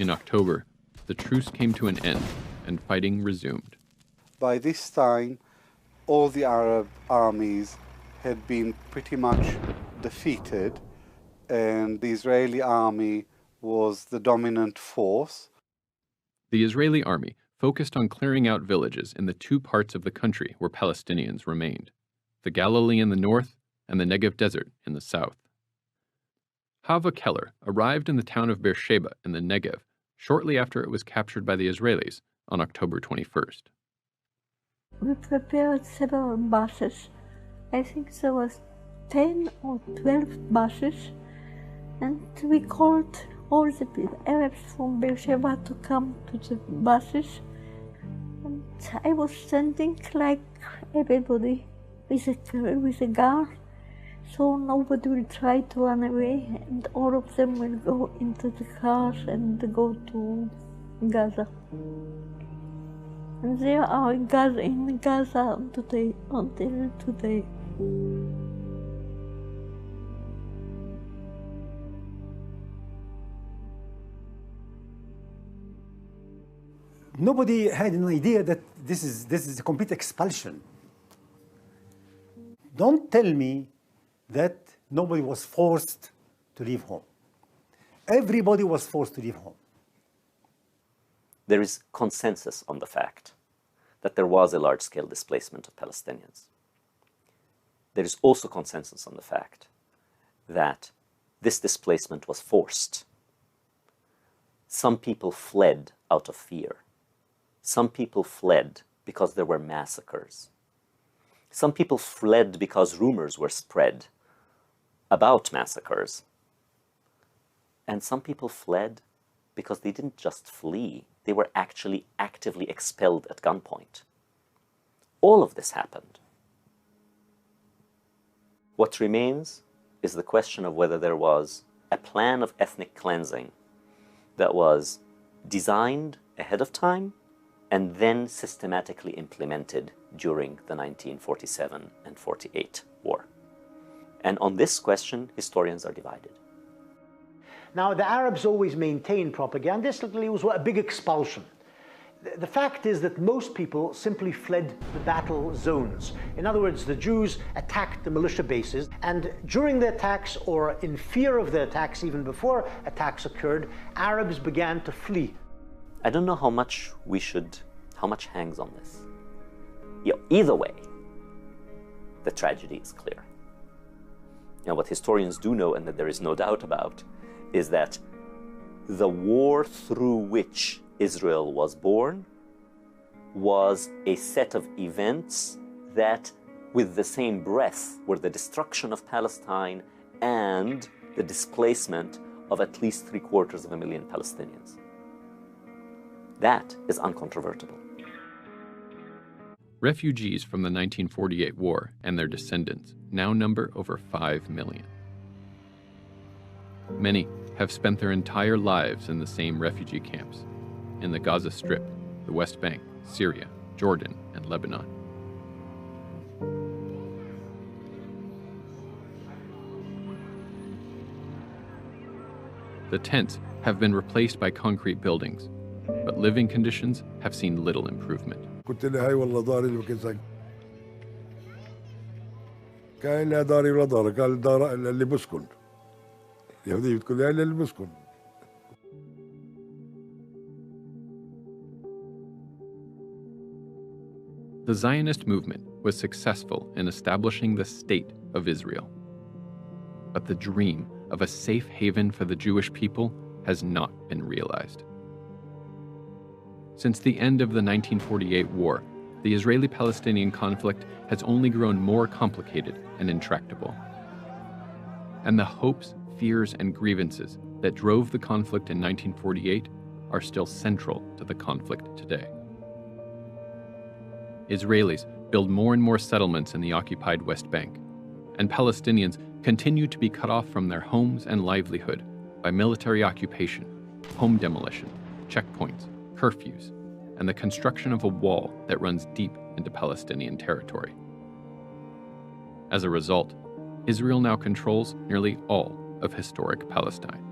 In October, the truce came to an end and fighting resumed. By this time, all the Arab armies had been pretty much defeated, and the Israeli army was the dominant force. The Israeli army focused on clearing out villages in the two parts of the country where Palestinians remained, the Galilee in the north and the Negev Desert in the south. Hava Keller arrived in the town of Beersheba in the Negev shortly after it was captured by the Israelis on October 21st. We prepared several buses. I think there was 10 or 12 buses, and we called all the Arabs from Beersheba to come to the buses. And I was standing like everybody with a guard, so nobody will try to run away, and all of them will go into the cars and go to Gaza. And they are in Gaza today, until today. Nobody had an idea that this is a complete expulsion. Don't tell me that nobody was forced to leave home. Everybody was forced to leave home. There is consensus on the fact that there was a large-scale displacement of Palestinians. There is also consensus on the fact that this displacement was forced. Some people fled out of fear. Some people fled because there were massacres. Some people fled because rumors were spread about massacres. And some people fled because they didn't just flee, they were actually actively expelled at gunpoint. All of this happened. What remains is the question of whether there was a plan of ethnic cleansing that was designed ahead of time and then systematically implemented during the 1947 and 48 war. And on this question, historians are divided. Now, the Arabs always maintain propagandistically it was a big expulsion. The fact is that most people simply fled the battle zones. In other words, the Jews attacked the militia bases, and during the attacks, or in fear of the attacks even before attacks occurred, Arabs began to flee. I don't know how much hangs on this. Either way, the tragedy is clear. What historians do know, and that there is no doubt about, is that the war through which Israel was born was a set of events that, with the same breath, were the destruction of Palestine and the displacement of at least 750,000 Palestinians. That is uncontrovertible. Refugees from the 1948 war and their descendants now number over 5 million. Many have spent their entire lives in the same refugee camps, in the Gaza Strip, the West Bank, Syria, Jordan, and Lebanon. The tents have been replaced by concrete buildings, but living conditions have seen little improvement. قلت لي هاي والله داري اللي بكنسك كان لا داري ولا دار قال دار اللي بسكن اليهودية بتقول لي اللي بسكن. The Zionist movement was successful in establishing the State of Israel. But the dream of a safe haven for the Jewish people has not been realized. Since the end of the 1948 war, the Israeli-Palestinian conflict has only grown more complicated and intractable. And the hopes, fears, and grievances that drove the conflict in 1948 are still central to the conflict today. Israelis build more and more settlements in the occupied West Bank, and Palestinians continue to be cut off from their homes and livelihood by military occupation, home demolition, checkpoints, curfews, and the construction of a wall that runs deep into Palestinian territory. As a result, Israel now controls nearly all of historic Palestine.